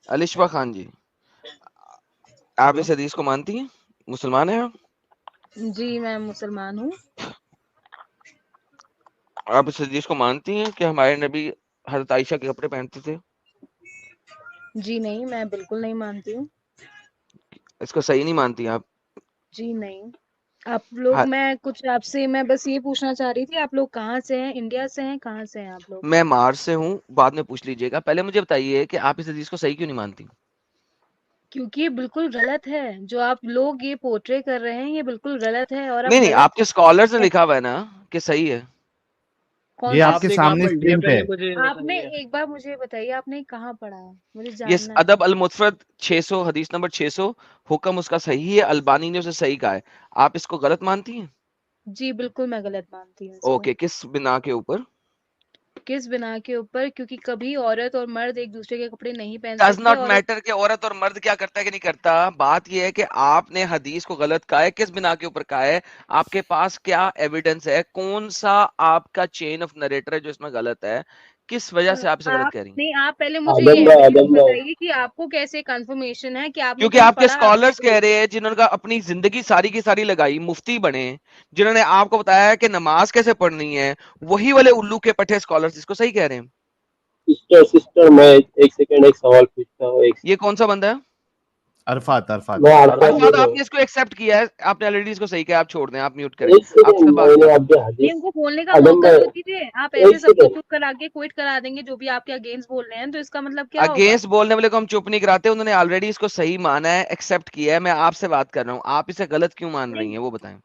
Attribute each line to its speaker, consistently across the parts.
Speaker 1: الشبا خان جی، آپ اس حدیث کو مانتی ہیں؟ مسلمان ہیں آپ؟
Speaker 2: جی میں مسلمان ہوں.
Speaker 1: آپ اس حدیث کو مانتی ہیں کہ ہمارے نبی حضرت عائشہ کے کپڑے پہنتے تھے؟
Speaker 2: جی نہیں، میں بالکل نہیں مانتی ہوں.
Speaker 1: اس کو صحیح نہیں مانتی آپ؟
Speaker 2: جی نہیں. آپ لوگ، میں کچھ آپ سے میں بس یہ پوچھنا چاہ رہی تھی، آپ لوگ کہاں سے ہیں؟ انڈیا سے ہیں؟ کہاں سے ہیں آپ لوگ؟
Speaker 1: میں مارس سے ہوں، بعد میں پوچھ لیجئے گا. پہلے مجھے بتائیے کہ آپ اس حدیث کو صحیح کیوں نہیں مانتی؟
Speaker 2: کیونکہ یہ بالکل غلط ہے. جو آپ لوگ یہ پورٹرے کر رہے ہیں یہ بالکل غلط ہے. اور
Speaker 1: نہیں
Speaker 2: آپ
Speaker 1: نہیں، آپ کے اسکالرز نے لکھا ہوا ہے نا کہ صحیح ہے.
Speaker 2: کون
Speaker 3: یہ
Speaker 2: سا؟
Speaker 3: آپ کے سامنے اسکرین پہ ہے.
Speaker 2: آپ نے ایک بار مجھے بتائیے، آپ نے کہاں پڑھا ہے؟ مجھے
Speaker 1: یس،
Speaker 2: جاننا ہے.
Speaker 1: ادب المفرد 600، حدیث نمبر 600. حکم اس کا صحیح ہے، البانی نے اسے صحیح کہا ہے. آپ اس کو غلط مانتی ہیں؟
Speaker 2: جی بالکل میں غلط مانتی ہوں اس کو.
Speaker 1: اوکے، کس بنا کے اوپر؟
Speaker 2: کس بنا کے اوپر؟ کیونکہ کبھی عورت اور مرد ایک دوسرے کے کپڑے نہیں پہن
Speaker 1: ڈز
Speaker 2: سکتے.
Speaker 1: ناٹ
Speaker 2: اور
Speaker 1: میٹر کہ عورت اور مرد کیا کرتا ہے کہ نہیں کرتا. بات یہ ہے کہ آپ نے حدیث کو غلط کہا ہے. کس بنا کے اوپر کہا ہے؟ آپ کے پاس کیا ایویڈنس ہے؟ کون سا آپ کا چین آف نریٹر ہے جو اس میں غلط ہے؟ کس وجہ سے آپ اسے غلط کہہ رہی ہیں؟
Speaker 2: نہیں، آپ پہلے مجھے یہ ایویڈنس بتائیے کہ آپ کو کیسے کنفرمیشن ہے کہ آپ نے
Speaker 1: کیونکہ
Speaker 2: کہیں
Speaker 1: آپ کے
Speaker 2: پڑھا.
Speaker 1: اسکالرز کہہ رہے ہیں جنہوں نے اپنی زندگی ساری کی ساری لگائی، مفتی بنے، جنہوں نے آپ کو بتایا کہ نماز کیسے پڑھنی ہے، وہی والے الو کے پٹھے اسکالرز اس کو صحیح کہہ رہے ہیں.
Speaker 4: سسٹر میں ایک سیکنڈ ایک سوال پوچھتا ہوں.
Speaker 1: یہ کون سا بندہ ہے؟
Speaker 3: عرفات.
Speaker 1: عرفات، آپ نے اس کو ایکسپٹ کیا ہے، آپ نے آلریڈی اس کو صحیح کیا. آپ چھوڑ دیں، آپ میوٹ کریں، آپ سے بات کریں.
Speaker 2: نہیں، ان کو بولنے کا موقع تو دیجیے. آپ ایسے سب کو چپ کرا کے کوئٹ کرا دیں گے جو بھی آپ کے اگینسٹ بول رہے ہیں، تو اس کا مطلب کیا ہوگا؟
Speaker 1: اگینسٹ بولنے والے کو ہم چپ نہیں کراتے. انہوں نے آلریڈی اس کو صحیح مانا ہے، ایکسپٹ کیا ہے. میں آپ سے بات کر رہا ہوں، آپ اسے غلط کیوں مان رہی ہیں وہ بتائیں.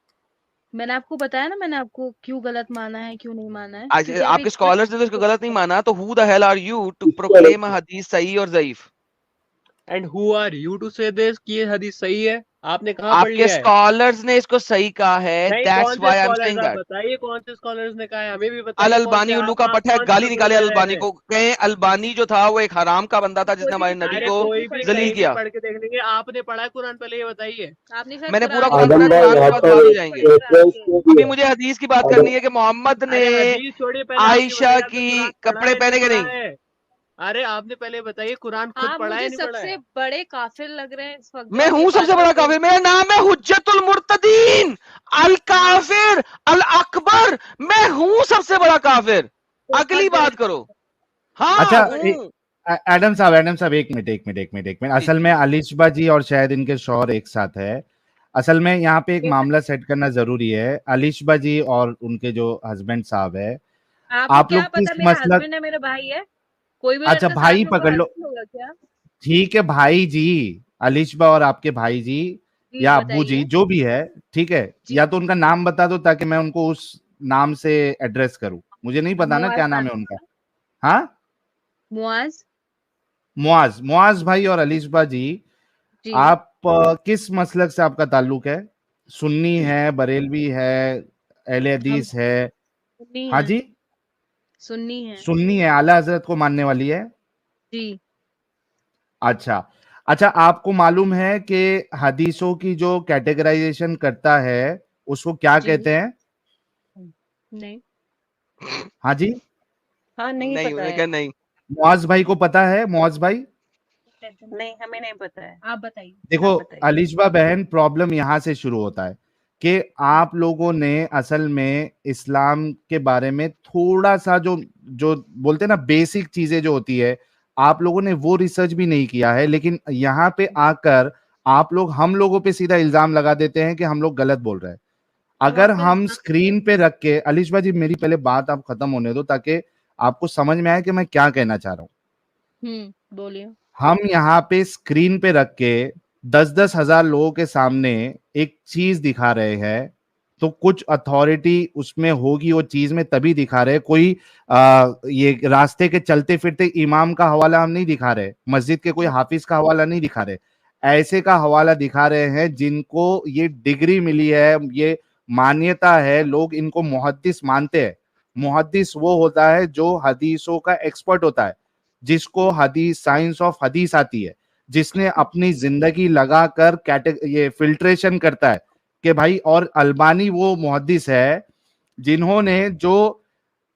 Speaker 2: میں نے آپ کو بتایا نا، میں نے آپ کو کیوں غلط مانا ہے، کیوں نہیں مانا ہے.
Speaker 1: آپ کے اسکالرز نے تو اس کو غلط نہیں مانا، تو who the hell are you to proclaim a حدیث صحیح اور ضعیف؟
Speaker 5: And who are you to say this کہ یہ حدیث صحیح ہے؟ آپ نے کہاں
Speaker 1: آپ
Speaker 5: پڑھ
Speaker 1: کے
Speaker 5: لیا ہے؟
Speaker 1: اسکالرز نے اس کو صحیح کہا ہے.
Speaker 5: نہیں،
Speaker 1: That's
Speaker 5: کون سے
Speaker 1: why I'm
Speaker 5: اسکالرز؟
Speaker 1: saying
Speaker 5: آپ
Speaker 1: that.
Speaker 5: بتائیے کون سے اسکالرز نے کہا ہے، ہمیں بھی بتائیے کون سے.
Speaker 1: البانی الو کا
Speaker 5: آپ
Speaker 1: پٹھا ہے،
Speaker 5: کون سے
Speaker 1: گالی
Speaker 5: کپڑے
Speaker 1: نکالے
Speaker 5: پہن رہے
Speaker 1: البانی
Speaker 5: تھے؟
Speaker 1: کو. کہیں البانی جو تھا وہ ایک حرام کا بندہ تھا جس نے ہمارے نبی
Speaker 5: ارے
Speaker 1: کو
Speaker 5: کوئی بھی
Speaker 1: ذلیل
Speaker 5: کہیں بھی
Speaker 1: کیا.
Speaker 5: پڑھ کے دیکھ لیں گے. آپ نے پڑھا ہے قرآن؟ پہلے یہ بتائیے.
Speaker 2: آپ نے
Speaker 1: میں نے پورا
Speaker 2: قرآن
Speaker 1: قرآن پڑھا، قرآن کے بعد بعد میں جائیں گے. ابھی مجھے حدیث کی بات کرنی ہے کہ محمد نے
Speaker 5: ارے حدیث چھوڑیے، پہلے آپ یہ
Speaker 1: عائشہ
Speaker 5: بتائیے آپ نے
Speaker 1: کی
Speaker 5: قرآن پڑھا
Speaker 1: کپڑے
Speaker 5: ہے
Speaker 1: پہنے
Speaker 5: نہیں
Speaker 1: کے
Speaker 5: پڑھا
Speaker 1: نہیں.
Speaker 5: ہے؟ ارے آپ نے پہلے بتائیے قرآن خود
Speaker 2: آپ
Speaker 5: پڑھا ہے
Speaker 2: مجھے
Speaker 5: نہیں
Speaker 2: سب
Speaker 5: پڑھا ہے؟
Speaker 2: سے بڑے کافر لگ رہے ہیں اس وقت جو
Speaker 1: میں
Speaker 2: آپ یہ
Speaker 1: ہوں سب
Speaker 2: بات
Speaker 1: سے بڑا
Speaker 2: کرتے ہیں.
Speaker 1: کافر. میرا نام ہے حجت المرتدین الکافر الاکبر. میں ہوں سب سے بڑا کافر. اگلی بات کرو. ہاں
Speaker 3: اچھا
Speaker 1: ہوں.
Speaker 3: ایڈم صاحب ایک منٹ. اصل میں الشبا جی اور شاید ان کے شوہر ایک ساتھ ہے. اصل میں یہاں پہ ایک معاملہ سیٹ کرنا ضروری ہے. الشبا جی اور ان کے جو ہسبینڈ صاحب ہے،
Speaker 2: آپ کو
Speaker 3: آپ لوگ
Speaker 2: کیا پتا
Speaker 3: کس
Speaker 2: میرا
Speaker 3: مسلک؟
Speaker 2: ہسبینڈ ہے میرا بھائی ہے؟ کوئی بھی
Speaker 3: اچھا
Speaker 2: لڑکا ساتھ
Speaker 3: بھائی
Speaker 2: میں
Speaker 3: پکڑ لو،
Speaker 2: ہسبینڈ ہوگا کیا؟
Speaker 3: ٹھیک ہے بھائی جی، الشبا اور آپ کے بھائی جی
Speaker 2: جی
Speaker 3: یا ابو
Speaker 2: بتائیے.
Speaker 3: جی جو بھی ہے، ٹھیک ہے،
Speaker 2: جی
Speaker 3: یا تو ان کا نام بتا دو تاکہ میں ان کو اس نام سے ایڈریس کروں. مجھے نہیں پتا نا کیا نام ہے ان کا. ہاں، معاذ بھائی اور الشبا جی،
Speaker 2: جی
Speaker 3: آپ کس مسلک سے آپ کا تعلق ہے؟ سنی ہے، بریلوی ہے، اہل
Speaker 2: ہم
Speaker 3: حدیث ہے؟
Speaker 2: سنی
Speaker 3: ہاں
Speaker 2: ہیں.
Speaker 3: جی،
Speaker 2: سنی ہیں.
Speaker 3: سنی ہے، اعلی حضرت کو ماننے والی ہے.
Speaker 2: جی
Speaker 3: اچھا، آپ کو معلوم ہے کہ حدیثوں کی جو کیٹیگرائزیشن کرتا ہے اس کو کیا
Speaker 2: جی
Speaker 3: کہتے ہیں؟
Speaker 2: نہیں.
Speaker 3: ہاں جی،
Speaker 2: ہاں نہیں
Speaker 1: نہیں،
Speaker 2: پتا
Speaker 1: انہوں نے
Speaker 2: ہے.
Speaker 1: کہا نہیں.
Speaker 3: معاذ بھائی کو پتا ہے؟ معاذ بھائی
Speaker 2: نہیں ہمیں نہیں پتا ہے. آپ بتائیے.
Speaker 3: دیکھو الشبا بہن، پرابلم یہاں سے شروع ہوتا ہے کہ آپ لوگوں نے اصل میں اسلام کے بارے میں تھوڑا سا جو بولتے ہیں نا بیسک چیزیں جو ہوتی ہے، آپ لوگوں نے وہ ریسرچ بھی نہیں کیا ہے. لیکن یہاں پہ آ کر آپ لوگ ہم لوگوں پہ سیدھا الزام لگا دیتے ہیں کہ ہم لوگ غلط بول رہے ہیں. اگر ہم اسکرین پہ رکھ کے، الشبا جی میری پہلے بات آپ ختم ہونے دو تاکہ آپ کو سمجھ میں آئے کہ میں کیا کہنا چاہ رہا ہوں.
Speaker 2: بولیے.
Speaker 3: ہم یہاں پہ اسکرین پہ رکھ کے 10,000 لوگوں کے سامنے ایک چیز دکھا رہے ہیں، تو کچھ اتھارٹی اس میں ہوگی، وہ چیز میں تبھی دکھا رہے. کوئی یہ راستے کے چلتے پھرتے امام کا حوالہ ہم نہیں دکھا رہے، مسجد کے کوئی حافظ کا حوالہ نہیں دکھا رہے. ایسے کا حوالہ دکھا رہے ہیں جن کو یہ ڈگری ملی ہے، یہ مانیتا ہے، لوگ ان کو محدث مانتے ہیں. محدث وہ ہوتا ہے جو حدیثوں کا ایکسپرٹ ہوتا ہے، جس کو حدیث، سائنس آف حدیث آتی ہے، جس نے اپنی زندگی لگا کر یہ فلٹریشن کرتا ہے کہ بھائی. اور البانی وہ محدث ہے جنہوں نے جو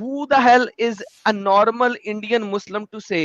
Speaker 1: Who the hell is a normal Indian Muslim to say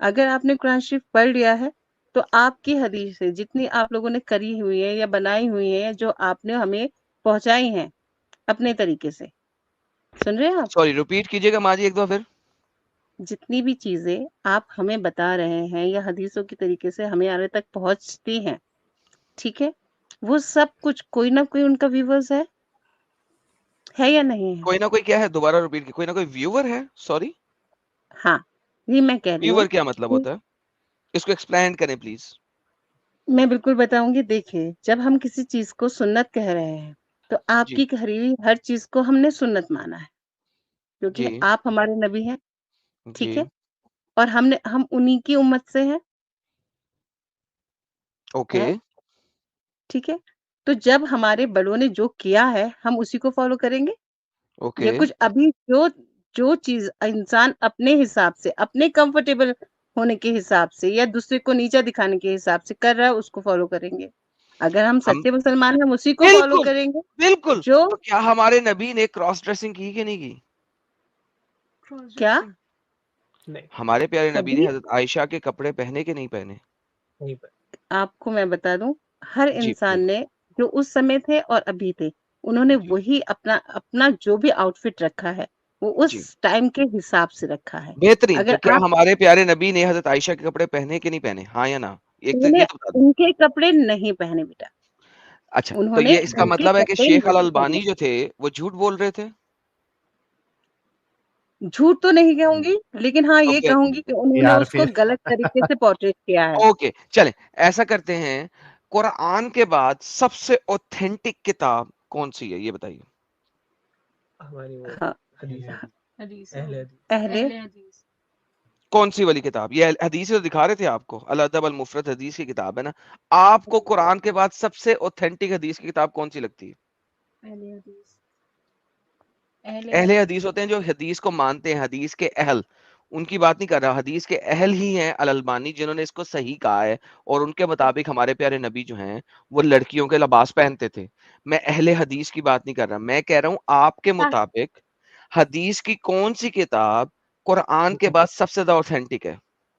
Speaker 6: اگر آپ نے قرآن شریف پڑھ لیا ہے تو آپ کی حدیثیں جتنی آپ لوگوں نے کری ہوئی ہیں یا بنائی ہوئی ہیں، جو آپ نے ہمیں پہنچائی ہیں اپنے طریقے سے، سن رہے ہیں آپ؟
Speaker 1: سوری ریپیٹ کیجیے گا ماں جی ایک دو پھر.
Speaker 6: جتنی بھی چیزیں آپ ہمیں بتا رہے ہیں یا حدیثوں کے طریقے سے ہمارے تک پہنچتی ہیں، ٹھیک ہے، وہ سب کچھ کوئی نہ کوئی ان کا ویورز ہے یا نہیں ہے؟
Speaker 1: کوئی نہ کوئی کیا ہے؟ دوبارہ ریپیٹ کی. کوئی نہ کوئی ویور ہے؟ سوری
Speaker 6: ہاں، یہ میں کہہ رہی ہوں
Speaker 1: ویور کیا مطلب ہوتا ہے؟ اس کو ایکسپلین کریں پلیز.
Speaker 6: میں بالکل بتاؤں گی. دیکھیے، جب ہم کسی چیز کو سنت کہہ رہے ہیں تو آپ
Speaker 1: جی
Speaker 6: کی کہی ہوئی ہر چیز کو ہم نے سنت مانا ہے، کیونکہ
Speaker 1: جی
Speaker 6: آپ ہمارے نبی ہیں، ٹھیک
Speaker 1: جی
Speaker 6: ہے، اور ہم انہی کی امت سے ہیں،
Speaker 1: اوکے
Speaker 6: ٹھیک ہے. تو جب ہمارے بڑوں نے جو کیا ہے ہم اسی کو فالو کریں گے. یا
Speaker 1: اوکے
Speaker 6: کچھ ابھی جو چیز انسان اپنے حساب سے، اپنے کمفرٹیبل ہونے کے حساب سے یا دوسرے کو نیچا دکھانے کے حساب سے کر رہا ہے، اس کو فالو کریں گے. اگر ہم
Speaker 1: ہم
Speaker 6: سچے مسلمان ہیں ہم اسی کو فالو
Speaker 1: بالکل
Speaker 6: کریں گے
Speaker 1: بالکل.
Speaker 6: جو
Speaker 1: تو کیا ہمارے نبی نے کراس ڈریسنگ کی کہ نہیں کی؟
Speaker 6: کیا
Speaker 5: نہیں
Speaker 1: ہمارے پیارے نبی نے
Speaker 6: کبھی.
Speaker 1: حضرت عائشہ کے کپڑے پہنے کہ نہیں پہنے؟
Speaker 5: نہیں پڑھ.
Speaker 6: آپ کو میں بتا دوں، ہر
Speaker 1: جی
Speaker 6: انسان نے جو اس سمے تھے اور ابھی تھے، انہوں نے
Speaker 1: جی
Speaker 6: وہی اپنا جو بھی آؤٹ فٹ رکھا ہے وہ اس
Speaker 1: جی
Speaker 6: ٹائم کے حساب سے رکھا ہے.
Speaker 1: بہترین.
Speaker 6: اگر
Speaker 1: تو کیا
Speaker 6: آپ
Speaker 1: ہمارے پیارے نبی نے حضرت عائشہ کے کپڑے پہنے کہ نہیں پہنے؟ ہاں یا نہ؟ ایک تو
Speaker 6: انہوں نے
Speaker 1: یہ تو بتا دو.
Speaker 6: ان کے کپڑے نہیں پہنے بیٹا،
Speaker 1: اچھا
Speaker 6: انہوں
Speaker 1: تو
Speaker 6: نے
Speaker 1: یہ اس کا
Speaker 6: ان کے
Speaker 1: مطلب ہے کہ
Speaker 6: کپڑے
Speaker 1: شیخ
Speaker 6: نہیں پہنے.
Speaker 1: الالبانی جو تھے وہ جھوٹ بول رہے تھے؟
Speaker 6: جھوٹ تو نہیں کہوں گی، لیکن ہاں
Speaker 1: تو
Speaker 6: یہ
Speaker 1: کیا؟
Speaker 6: کہوں گی کہ انہوں نے
Speaker 3: یار
Speaker 6: اس کو
Speaker 3: پھر
Speaker 6: غلط طریقے سے پورٹریٹ کیا ہے.
Speaker 1: اوکے چلیں ایسا کرتے ہیں. قرآن کے بعد سب سے اوتھینٹک کتاب کون سی ہے یہ بتائیے؟
Speaker 5: ہماری وہ
Speaker 6: ہاں،
Speaker 5: حدیث
Speaker 2: حدیث
Speaker 5: اہل حدیث.
Speaker 6: اہل
Speaker 2: حدیث.
Speaker 1: کون سی والی کتاب؟ یہ حدیث تو دکھا رہے تھے آپ کو، الادب المفرد حدیث کی کتاب ہے نا. آپ کو قرآن کے بعد سب سے اوتھینٹک حدیث کی کتاب کون سی لگتی ہے؟
Speaker 2: اہل حدیث. اہل
Speaker 1: اہل
Speaker 2: حدیث.
Speaker 1: حدیث ہوتے ہیں جو حدیث کو مانتے ہیں، حدیث کے اہل. ان کی بات نہیں کر رہا، حدیث کے اہل ہی ہیں الالبانی جنہوں نے اس کو صحیح کہا ہے. اور ان کے مطابق ہمارے پیارے نبی جو ہیں وہ لڑکیوں کے لباس پہنتے تھے. میں اہل حدیث کی بات نہیں کر رہا، میں کہہ رہا ہوں آپ کے مطابق حدیث کی کون سی کتاب قرآن کے بعد سب سے زیادہ اوتھینٹک ہے؟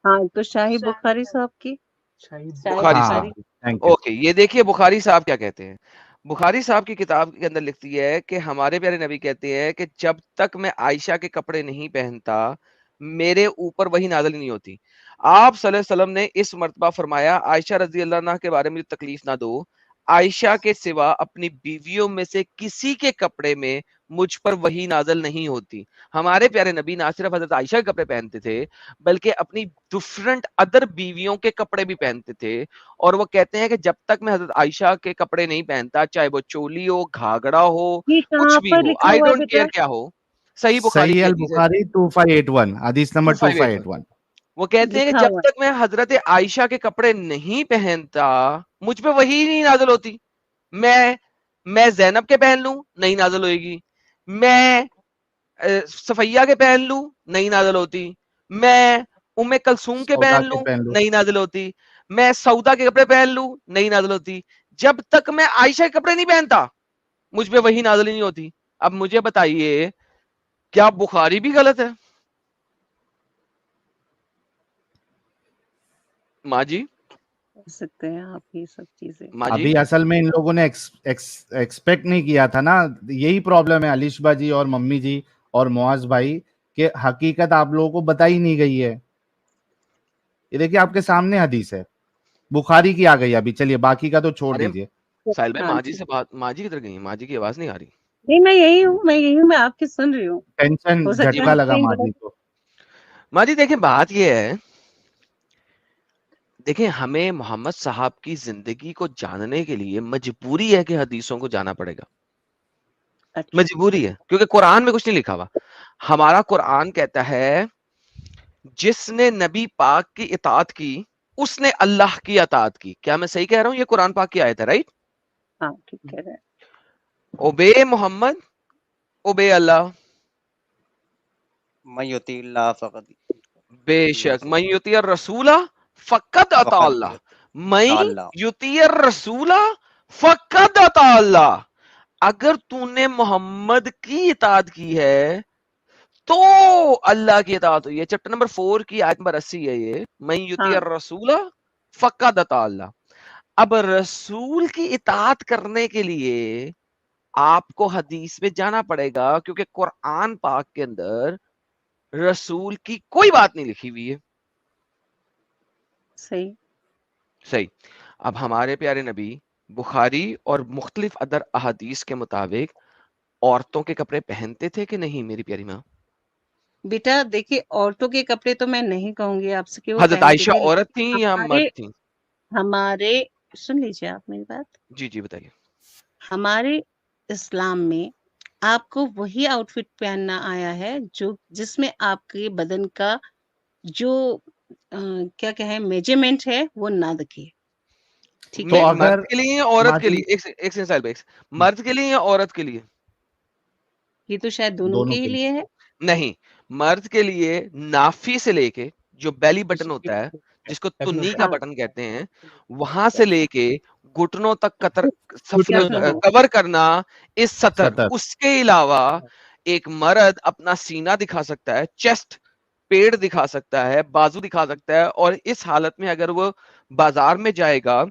Speaker 6: ہاں تو شاہی بخاری صاحب کی.
Speaker 5: شاہی
Speaker 6: شاہی
Speaker 1: بخاری
Speaker 3: ہاں
Speaker 1: صاحب.
Speaker 6: بخاری.
Speaker 3: Thank you.
Speaker 1: اوکے یہ دیکھیے بخاری صاحب کیا کہتے ہیں. بخاری صاحب کی کتاب کے اندر لکھتی ہے کہ ہمارے پیارے نبی کہتے ہیں کہ جب تک میں عائشہ کے کپڑے نہیں پہنتا میرے اوپر وہی نازل نہیں ہوتی. آپ صلی اللہ علیہ وسلم نے اس مرتبہ فرمایا عائشہ رضی اللہ عنہ کے بارے میں تکلیف نہ دو، عائشہ کے سوا اپنی بیویوں میں سے کسی کے کپڑے میں مجھ پر وہی نازل نہیں ہوتی. ہمارے پیارے نبی نہ صرف حضرت عائشہ کے کپڑے پہنتے تھے بلکہ اپنی ڈفرنٹ ادر بیویوں کے کپڑے بھی پہنتے تھے. اور وہ کہتے ہیں کہ جب تک میں حضرت عائشہ کے کپڑے نہیں پہنتا، چاہے وہ چولی ہو، گھاگڑا ہو،
Speaker 6: یہ
Speaker 1: کچھ
Speaker 6: کہاں
Speaker 1: بھی
Speaker 6: پر
Speaker 1: ہو،
Speaker 6: لکھا
Speaker 1: آئی
Speaker 6: ہوا ہے
Speaker 1: ڈونٹ
Speaker 6: بیٹا؟
Speaker 1: کیئر کیا ہو. صحیح بخاری
Speaker 3: صحیح
Speaker 1: کی حدیث ہے
Speaker 3: البخاری 2581 حدیث نمبر
Speaker 1: 2581.
Speaker 3: 2581.
Speaker 1: وہ کہتے ہیں کہ
Speaker 6: لکھا
Speaker 1: جب
Speaker 6: ہوا
Speaker 1: تک میں حضرت عائشہ کے کپڑے نہیں پہنتا مجھ پہ وہی نہیں نازل ہوتی. میں زینب کے پہن لوں نہیں نازل ہوئے گی، میں صفیہ کے پہن لوں نہیں نازل ہوتی، میں ام کلثوم کے
Speaker 3: سودا
Speaker 1: پہن
Speaker 3: کے
Speaker 1: لوں
Speaker 3: پہن لو.
Speaker 1: نہیں نازل ہوتی، میں سودا کے کپڑے پہن لوں نہیں نازل ہوتی. جب تک میں عائشہ کے کپڑے نہیں پہنتا مجھ پہ وہی نازل ہی نہیں ہوتی. اب مجھے بتائیے کیا بخاری بھی غلط ہے؟ ماں جی
Speaker 6: کر سکتے ہیں آپ یہ سب چیزیں.
Speaker 1: ماں جی
Speaker 3: ابھی اصل میں ان لوگوں نے ایکسپیکٹ نہیں کیا تھا نا. یہی پرابلم ہے علیشبا جی اور ممی جی اور معاذ بھائی کہ حقیقت آپ لوگوں کو بتائی نہیں گئی ہے. یہ دیکھیے آپ کے سامنے حدیث ہے، بخاری کی آ گئی ابھی. چلیے باقی کا تو چھوڑ
Speaker 1: ارے
Speaker 3: دیجیے.
Speaker 1: ساحل بھائی
Speaker 6: ہاں
Speaker 1: ماں جی
Speaker 6: ٹھیک.
Speaker 1: سے بات، ماں جی کدھر گئی؟ ماں جی کی آواز نہیں آ رہی.
Speaker 6: نہیں میں یہی ہوں میں آپ کی سن رہی ہوں.
Speaker 3: ٹینشن
Speaker 6: ہو
Speaker 1: جی
Speaker 6: سکتا
Speaker 3: جھٹکا
Speaker 6: ہے
Speaker 1: ماں
Speaker 3: لگا
Speaker 6: کہیں
Speaker 3: ماں جی
Speaker 6: غلط.
Speaker 3: کو.
Speaker 1: ماں جی دیکھیں بات یہ ہے، دیکھیں ہمیں محمد صاحب کی زندگی کو جاننے کے لیے مجبوری ہے کہ حدیثوں کو جانا پڑے گا.
Speaker 6: اچھا
Speaker 1: مجبوری ہے کیونکہ قرآن میں کچھ نہیں لکھا ہوا. ہمارا قرآن کہتا ہے جس نے نبی پاک کی اطاعت کی اس نے اللہ کی اطاعت کی. کیا میں صحیح کہہ رہا ہوں؟ یہ قرآن پاک کی آیت ہے، رائٹ؟
Speaker 6: ہاں ٹھیک کہہ رہے ہیں.
Speaker 1: اوبے محمد اوبے اللہ.
Speaker 7: من یطیع اللہ فقط
Speaker 1: بے شک من یطیع الرسول فقط اطاع اللہ، من
Speaker 7: اللہ.
Speaker 1: یطیع الرسول فقط اطاع اللہ. اگر تو نے محمد کی اطاعت کی ہے تو اللہ کی اطاعت ہوئی ہے. چیپٹر نمبر 4 کی آیت نمبر 80 ہے یہ. من یطیع
Speaker 6: ہاں
Speaker 1: الرسول فقد اطاع اللہ. اب رسول کی اطاعت کرنے کے لیے آپ کو حدیث میں جانا پڑے گا, کیونکہ قرآن پاک کے اندر رسول کی کوئی بات نہیں لکھی ہوئی ہے.
Speaker 6: صحیح.
Speaker 1: صحیح. اب ہمارے پیارے نبی بخاری اور مختلف ادر احادیث کے مطابق عورتوں کے کپڑے پہنتے تھے کہ نہیں میری پیاری ماں؟
Speaker 6: بیٹا دیکھیے عورتوں کے کپڑے تو میں نہیں کہوں گی آپ سے کہ وہ
Speaker 1: حضرت
Speaker 6: پہنتے
Speaker 1: عائشہ
Speaker 6: تھے,
Speaker 1: عورت تھیں یا
Speaker 6: ہمارے
Speaker 1: مرد تھیں؟
Speaker 6: ہمارے سن لیجیے آپ میری بات.
Speaker 1: جی جی بتائیے.
Speaker 6: ہمارے اسلام میں آپ کو وہی آؤٹ فٹ پہننا آیا ہے جو جس میں آپ کے بدن کا جو کیا کہیں میجرمنٹ ہے وہ نہ دکھے. ٹھیک
Speaker 3: تو
Speaker 6: ہے,
Speaker 3: اگر
Speaker 1: مرد کے لیے یا عورت کے
Speaker 3: ماجی
Speaker 1: لیے؟ ایک سیکنڈ سائل بیکس. مرد کے لیے یا عورت کے لیے؟
Speaker 6: یہ تو شاید دونوں
Speaker 3: دونوں
Speaker 6: کے ہی
Speaker 3: کے
Speaker 6: لیے ہے.
Speaker 1: نہیں, مرد کے لیے نافی سے لے کے جو بیلی بٹن ہوتا ہے جس کو تنی کا
Speaker 6: ہاں
Speaker 1: بٹن کہتے ہیں, وہاں سے لے کے گھٹنوں تک
Speaker 6: گھٹنوں
Speaker 1: کور کرنا اس سطر.
Speaker 3: سطر
Speaker 1: اس کے علاوہ ایک مرد اپنا سینہ دکھا سکتا ہے, چیسٹ پیڑ دکھا سکتا ہے, بازو دکھا سکتا ہے, اور اس حالت میں اگر وہ بازار میں جائے گا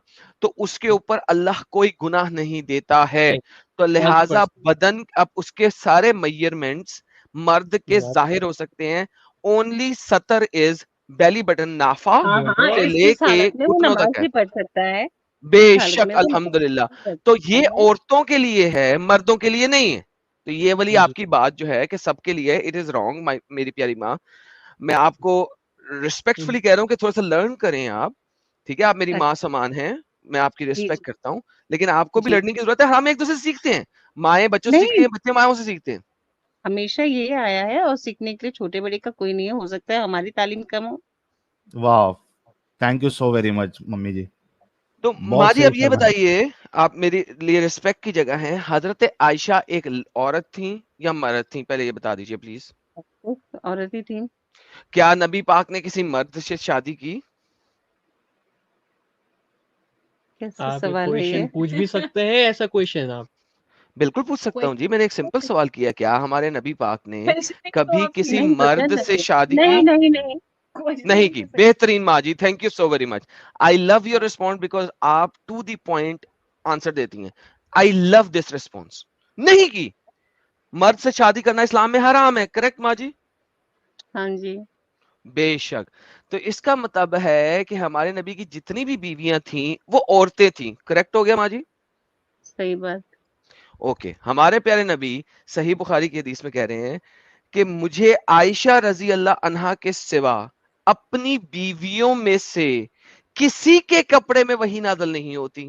Speaker 1: تو اس کے اوپر اللہ کوئی گناہ نہیں دیتا ہے. تو لہٰذا بدن اب اس کے سارے میئرمنٹس مرد کے ظاہر ہو سکتے ہیں. اونلی سطر از بیلی بٹن, نافا
Speaker 6: ہاں ہاں
Speaker 1: سے لے
Speaker 6: اس
Speaker 1: کے
Speaker 6: حالت میں وہ
Speaker 1: گھٹنوں
Speaker 6: نماز
Speaker 1: تک ہے.
Speaker 6: بھی پڑھ سکتا ہے.
Speaker 1: بے
Speaker 6: اس حالت
Speaker 1: شک
Speaker 6: میں وہ
Speaker 1: الحمدللہ.
Speaker 6: نماز بھی پڑھ
Speaker 1: تو
Speaker 6: سکتا
Speaker 1: یہ
Speaker 6: ہے.
Speaker 1: عورتوں کے لیے ہے, مردوں کے لیے نہیں ہے. تو یہ والی آپ کی بات جو ہے کہ سب کے لیے, اٹ از رانگ میری پیاری ماں. میں آپ کو ریسپیکٹفلی کہہ رہا ہوں کہ تھوڑا سا لرن کریں آپ, ٹھیک ہے؟ آپ میری ماں سمان ہیں, میں آپ کی
Speaker 6: جی
Speaker 1: ریسپیکٹ کرتا ہوں, لیکن آپ کو بھی
Speaker 6: جی
Speaker 1: لڑنے کی ضرورت ہے. ہم ایک دوسرے سے سیکھتے ہیں, مائیں بچوں سے سیکھتی
Speaker 6: نہیں,
Speaker 1: ہیں, بچے مائوں سے سیکھتے ہیں.
Speaker 6: ہمیشہ یہ آیا ہے اور سیکھنے کے لیے چھوٹے بڑے کا کوئی نہیں ہے. ہو سکتا ہے ہماری تعلیم کم ہو.
Speaker 3: Wow, thank you so very much mummy جی,
Speaker 1: تو
Speaker 3: بہت
Speaker 1: ماں جی
Speaker 3: صحیح
Speaker 1: اب یہ
Speaker 3: فرمایا.
Speaker 1: بتائیے, آپ میری لیے ریسپیکٹ کی جگہ ہیں, حضرت عائشہ ایک عورت تھیں یا مرد تھیں؟ پہلے یہ بتا دیجئے پلیز.
Speaker 6: عورت ہی تھی.
Speaker 1: کیا نبی پاک نے کسی مرد سے شادی کی؟
Speaker 6: کیسا
Speaker 5: آپ یہ
Speaker 6: سوال ہے
Speaker 5: کویشچن
Speaker 6: یہ؟
Speaker 5: پوچھ بھی سکتے ہیں ایسا کویشچن آپ؟
Speaker 1: بالکل پوچھ سکتا ہوں جی, میں نے ایک سمپل سوال کیا, کیا ہمارے نبی پاک نے کبھی کسی
Speaker 6: نہیں پتا
Speaker 1: مرد سے شادی کی؟
Speaker 6: نہیں نہیں نہیں
Speaker 1: نہیں کی. بہترین ماں جی, thank you so very much. I love your response because آپ ٹو دی پوائنٹ آنسر دیتی ہیں. I love this response. نہیں کی. مرد سے شادی کرنا اسلام میں حرام ہے, کریکٹ ماں جی؟
Speaker 6: ہاں جی.
Speaker 1: بے شک. تو اس کا مطلب ہے کہ ہمارے نبی کی جتنی بھی بیویاں تھیں وہ عورتیں تھیں, کریکٹ ہو گیا ماں جی؟
Speaker 6: صحیح بات.
Speaker 1: اوکے. ہمارے پیارے نبی صحیح بخاری کی حدیث میں کہہ رہے ہیں کہ مجھے عائشہ رضی اللہ عنہا کے سوا اپنی بیویوں میں سے کسی کے کپڑے میں وحی نازل نہیں ہوتی.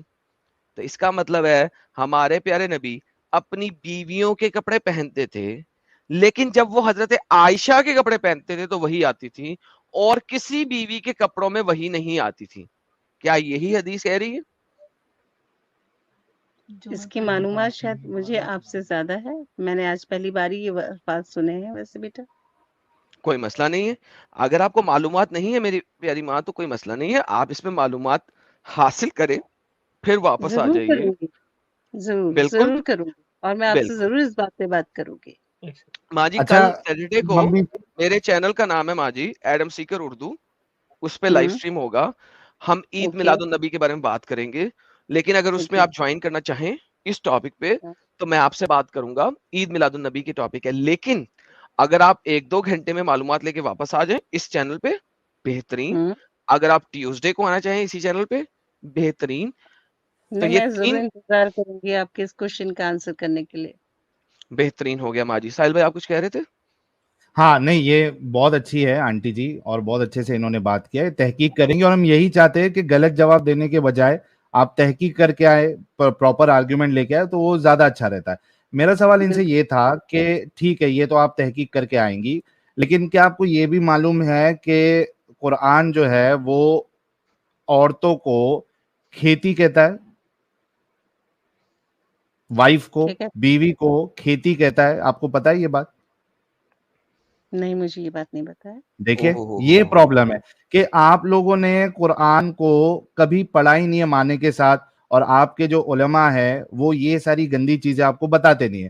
Speaker 1: تو اس کا مطلب ہے ہمارے پیارے نبی اپنی بیویوں کے کپڑے پہنتے تھے, لیکن جب وہ حضرت عائشہ کے کپڑے پہنتے تھے تو وہی آتی تھی, اور کسی بیوی کے کپڑوں میں وہی نہیں آتی تھی. کیا یہی حدیث کہہ رہی ہے؟
Speaker 6: اس کی معلومات شاید مجھے آپ سے زیادہ ہے. میں نے آج پہلی باری یہ بات سنے ہیں. ویسے بیٹا
Speaker 1: کوئی مسئلہ نہیں ہے, اگر آپ کو معلومات نہیں ہے میری پیاری ماں تو کوئی مسئلہ نہیں ہے, آپ اس میں معلومات حاصل کریں پھر واپس آ
Speaker 6: ضرور
Speaker 1: جائیے.
Speaker 6: کروں گی, ضرور
Speaker 1: بالکل
Speaker 6: ضرور کروں گی, اور میں آپ سے
Speaker 1: بالکل.
Speaker 6: ضرور اس بات پہ بات کروں گی.
Speaker 1: ماں جی
Speaker 3: اچھا
Speaker 1: کل سیٹرڈے کو
Speaker 3: ممی,
Speaker 1: میرے چینل کا نام ہے ماں جی ایڈم سیکر اردو, اس پہ لائیو
Speaker 6: ہوں
Speaker 1: سٹریم ہوگا. ہم عید
Speaker 6: اوکے
Speaker 1: میلاد النبی کے بارے میں بات کریں گے, لیکن اگر اس میں
Speaker 6: اوکے.
Speaker 1: آپ جوائن کرنا چاہیں اس ٹاپک پہ تو میں آپ سے بات کروں گا. عید میلاد النبی کی ٹاپک ہے, لیکن اگر آپ 1-2 گھنٹے میں معلومات لے کے واپس آ جائیں اس چینل پہ بہترین.
Speaker 6: ہوں
Speaker 1: اگر آپ ٹیوزڈے کو آنا چاہیں اسی چینل پہ بہترین. تو
Speaker 6: نہیں,
Speaker 1: یہ
Speaker 6: میں ضرور
Speaker 1: 3
Speaker 6: انتظار کروں گی آپ کے اس کوشچن کا آنسر کرنے کے لیے.
Speaker 1: بہترین ہو گیا. ماں جی ساحل بھائی آپ کچھ کہہ رہے تھے؟
Speaker 3: ہاں نہیں, یہ بہت اچھی ہے آنٹی جی, اور بہت اچھے سے انہوں نے بات کیا ہے. تحقیق کریں گے, اور ہم یہی چاہتے ہیں کہ غلط جواب دینے کے بجائے آپ تحقیق کر کے آئے, پراپر آرگیومنٹ لے کے آئے, تو وہ زیادہ اچھا رہتا ہے. میرا سوال ان سے یہ تھا کہ ٹھیک ہے یہ تو آپ تحقیق کر کے آئیں گی, لیکن کیا آپ کو یہ بھی معلوم ہے کہ قرآن جو ہے وہ عورتوں کو کھیتی کہتا ہے, وائف کو,
Speaker 6: ٹھیک ہے,
Speaker 3: بیوی کو کھیتی کہتا ہے؟ آپ کو پتا ہے یہ بات؟
Speaker 6: نہیں مجھے یہ بات نہیں پتا ہے.
Speaker 3: دیکھیں یہ پرابلم ہے کہ آپ لوگوں نے قرآن کو کبھی پڑھائی نہیں ہے معنی کے ساتھ, اور آپ کے جو علماء ہے وہ یہ ساری گندی چیزیں آپ کو بتاتے نہیں ہیں.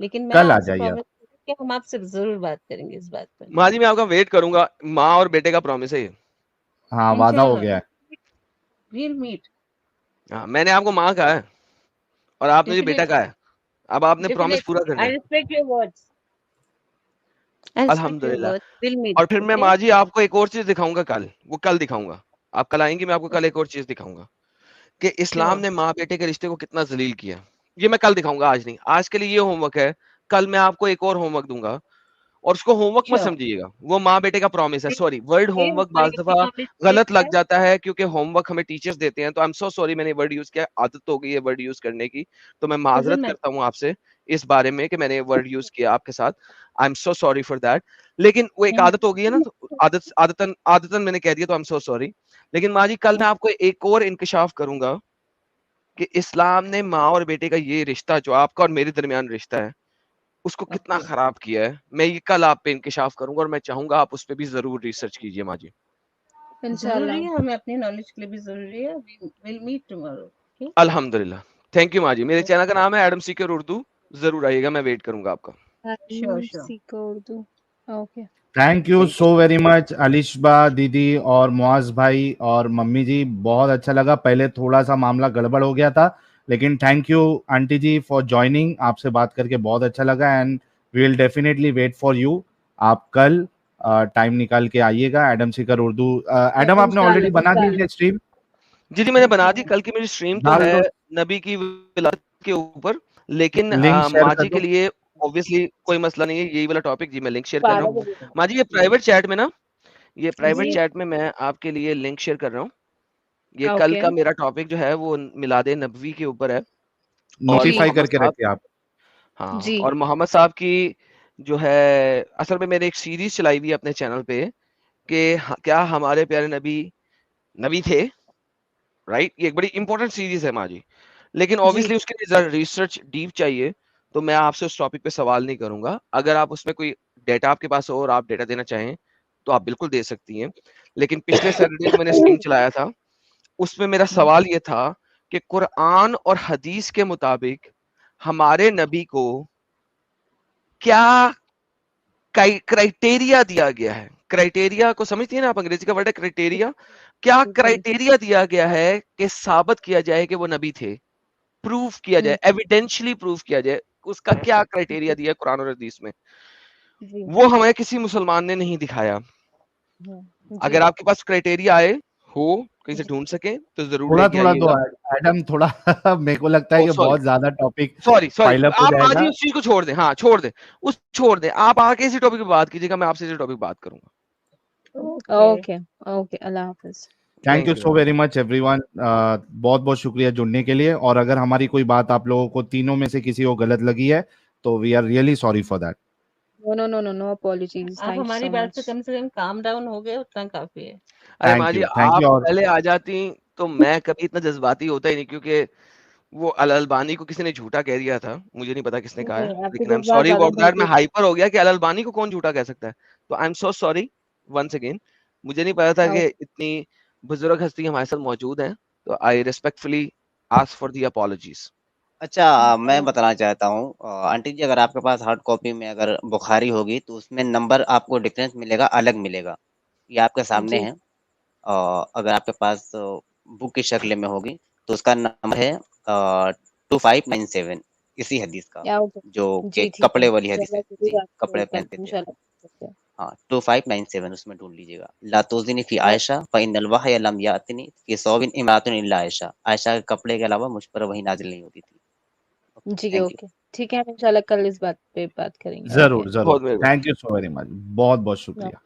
Speaker 6: لیکن میں
Speaker 3: کل آ
Speaker 6: آپ سے
Speaker 3: جائیے آپ.
Speaker 6: پرومس کہ ہم آپ سے ضرور بات کریں گے اس بات پر.
Speaker 1: ماں جی میں آپ کا ویٹ کروں گا, ماں اور بیٹے کا پرومس ہے یہ.
Speaker 3: ہاں وعدہ ہو گیا ہے.
Speaker 6: ویل میٹ
Speaker 1: ہاں میں نے آپ کو ماں کہا ہے اور آپ نے مجھے بیٹا کہا ہے, اب آپ نے پرومس پورا کرنا
Speaker 6: I
Speaker 1: ہے.
Speaker 6: respect your words. I respect your
Speaker 1: الحمدللہ.
Speaker 6: words. We'll meet.
Speaker 1: اور پھر میں
Speaker 6: Okay?
Speaker 1: ماں جی آپ کو ایک اور چیز دکھاؤں گا کل, وہ کل دکھاؤں گا. آپ کل آئیں گی, میں آپ کو کل ایک اور چیز دکھاؤں گا کہ اسلام نے ماں بیٹے کے رشتے کو کتنا ذلیل کیا. یہ میں کل دکھاؤں گا, آج نہیں. آج کے لیے یہ ہوم ورک ہے, کل میں آپ کو ایک اور ہوم ورک دوں گا, اور اس کو ہوم ورک مت
Speaker 6: Sure.
Speaker 1: سمجھیے گا, وہ ماں بیٹے کا پرومس ہے. سوری, ورڈ ہوم ورک
Speaker 6: ہماری
Speaker 1: بعض
Speaker 6: اپنی
Speaker 1: دفعہ
Speaker 6: knowledge
Speaker 1: غلط
Speaker 6: base
Speaker 1: لگ
Speaker 6: ہے.
Speaker 1: جاتا ہے کیونکہ ہوم ورک ہمیں ٹیچرز دیتے ہیں, تو آئی ایم سو سوری میں نے ورڈ یوز کیا, عادت ہو گئی ہے ورڈ یوز کرنے کی, تو میں معذرت
Speaker 6: Doesn't matter.
Speaker 1: کرتا ہوں آپ سے اس بارے میں کہ میں نے ورڈ یوز کیا آپ کے ساتھ. آئی am so sorry for that. لیکن وہ ایک عادت ہو گئی ہے نا, عادتاً میں نے کہہ دیا, تو آئی ایم سو سوری. لیکن ماں جی کل میں آپ کو ایک اور انکشاف کروں گا کہ اسلام نے ماں اور بیٹے کا یہ رشتہ جو آپ کا اور میرے درمیان رشتہ ہے اس کو کتنا خراب کیا ہے. میں یہ کل آپ پہ انکشاف کروں گا, اور میں چاہوں گا آپ اس پہ بھی ضرور ریسرچ کیجیے ماں جی.
Speaker 6: ضروری ہے, ہمیں اپنی نالج کے لیے بھی ضروری ہے. We'll meet tomorrow. Okay?
Speaker 1: الحمدللہ. تھینک یو ماں جی. میرے چینل کا نام ہے ایڈم سیکر اردو, ضرور آئیے گا, میں ویٹ کروں گا آپ کا.
Speaker 6: Sure.
Speaker 2: سیکھو Urdu. Okay.
Speaker 3: Thank you so very much Alishba دیدی اور معاذ بھائی اور ممی جی, بہت اچھا لگا. پہلے تھوڑا سا معاملہ گڑبڑ ہو گیا تھا, لیکن thank you auntie ji for joining. آپ سے بات کر کے بہت اچھا لگا, and we will definitely wait for you. آپ کل ٹائم نکال کے آئیے گا ایڈم سیکر اردو. ایڈم آپ نے آلریڈی بنا دی ہے اسٹریم؟
Speaker 1: جی میں نے بنا دی. کل کی میری اسٹریم تو
Speaker 3: ڈال
Speaker 1: ہے
Speaker 3: دو,
Speaker 1: نبی کی ولادت کے اوپر, لیکن
Speaker 3: لنک شیئر
Speaker 1: ماں
Speaker 3: کر
Speaker 1: جی
Speaker 3: دو.
Speaker 1: کے لیے obviously کوئی مسئلہ نہیں ہے, یہی والا ٹاپک. جی میں لنک شیئر کر رہا ہوں. ماں جی یہ پرائیویٹ چیٹ میں نا, یہ پرائیویٹ چیٹ میں میں آپ کے لیے لنک شیئر کر رہا ہوں. یہ کل کا میرا ٹاپک جو ہے وہ میلاد نبوی کے اوپر ہے. اور
Speaker 3: نوٹیفائی کر
Speaker 1: محمد
Speaker 3: کے
Speaker 1: صاحب,
Speaker 3: رکھیے آپ.
Speaker 1: ہاں, اور محمد صاحب کی جو ہے اصل میں میں نے ایک سیریز چلائی ہوئی ہے اپنے چینل پہ کہ کیا ہمارے پیارے نبی تھے, رائٹ. یہ ایک بڑی امپورٹنٹ سیریز ہے ماں جی, لیکن obviously اس کے لیے ریسرچ ڈیپ چاہیے, تو میں آپ سے اس ٹاپک پہ سوال نہیں کروں گا. اگر آپ اس میں کوئی ڈیٹا آپ کے پاس ہو اور آپ ڈیٹا دینا چاہیں تو آپ بالکل دے سکتی ہیں. لیکن پچھلے سیٹرڈے جو میں نے اسٹریم چلایا تھا اس میں میرا سوال یہ تھا کہ قرآن اور حدیث کے مطابق ہمارے نبی کو کیا کرائٹیریا دیا گیا ہے. کرائٹیریا کو سمجھتی ہیں نا آپ, انگریزی کا ورڈ ہے کرائٹیریا. کیا کرائٹیریا دیا گیا ہے کہ ثابت کیا جائے کہ وہ نبی تھے, پروف کیا جائے, ایویڈینشلی پروف کیا جائے, اس کا کیا کرائٹیریا دیا ہے قرآن اور حدیث میں؟ وہ ہمیں کسی مسلمان نے نہیں دکھایا. اگر آپ کے پاس کرائٹیریا آئے ہو کہیں سے ڈھونڈ سکیں تو ضرور
Speaker 3: تھوڑا
Speaker 1: لے کے
Speaker 3: تھوڑا
Speaker 1: آئیے
Speaker 3: دو
Speaker 1: گا.
Speaker 3: ایڈم, تھوڑا میرے کو لگتا ہے کہ بہت زیادہ ٹاپک
Speaker 1: سوری
Speaker 3: پائل اپ ہو
Speaker 1: آپ
Speaker 3: جائے
Speaker 1: ماں
Speaker 3: گا.
Speaker 1: جی اس چیز کو چھوڑ دیں, ہاں چھوڑ دیں. آپ آگے اسی ٹاپک پہ بات کیجیے گا, میں آپ سے اسی ٹاپک پہ بات کروں گا.
Speaker 2: اوکے اوکے, اللہ حافظ.
Speaker 3: Thank you so very much every one. بہت بہت شکریہ جڑنے کے لیے. اور اگر ہماری کوئی بات آپ لوگوں کو تینوں میں سے کسی کو غلط لگی ہے تو we are really sorry for that.
Speaker 2: No apologies.
Speaker 6: آپ ہماری بات سے کم کام ڈاؤن ہو گئے, اتنا کافی ہے.
Speaker 1: ارے ماں
Speaker 3: تھینک
Speaker 1: جی
Speaker 3: یو, تھینک
Speaker 1: آپ
Speaker 3: یو. اور
Speaker 1: پہلے آ جاتی تو میں کبھی اتنا جذباتی ہوتا ہی نہیں, کیونکہ وہ الالبانی کو کسی نے جھوٹا کہہ دیا تھا, مجھے نہیں پتا کس نے کہا ہے, لیکن I am sorry about that. میں ہائپر ہو گیا کہ الالبانی کو کون جھوٹا کہہ سکتا ہے, تو I am so sorry once again. مجھے نہیں پتا تھا کہ اتنی بزرگ ہستی ہمارے ساتھ موجود ہیں, تو I respectfully ask for the apologies.
Speaker 7: اچھا میں بتانا چاہتا ہوں آنٹی جی, اگر آپ کے پاس ہارڈ کاپی میں اگر بخاری ہوگی تو اس میں نمبر آپ کو ڈفرینس ملے گا, الگ ملے گا, یہ آپ کے سامنے ہے. اگر آپ کے پاس بک کی شکل میں ہوگی تو اس کا نمبر ہے 2597, اسی حدیث کا, جو کہ کپڑے والی حدیث ہے. جی کپڑے پہنتے تھے, ہاں 2597 اس میں ڈھونڈ لیجیے گا. لا توزنی فی عائشہ فإن الوحی لم یأتنی فی ثوب امرأۃ الا عائشہ. عائشہ کے کپڑے کے علاوہ مجھ پر وحی نازل نہیں ہوتی تھی.
Speaker 2: جی اوکے ٹھیک ہے, ہم انشاءاللہ کل اس بات پہ بات کریں گے.
Speaker 3: ضرور ضرور.
Speaker 1: بہت مہربانی.
Speaker 3: تھینک یو سو ویری مچ, بہت بہت شکریہ.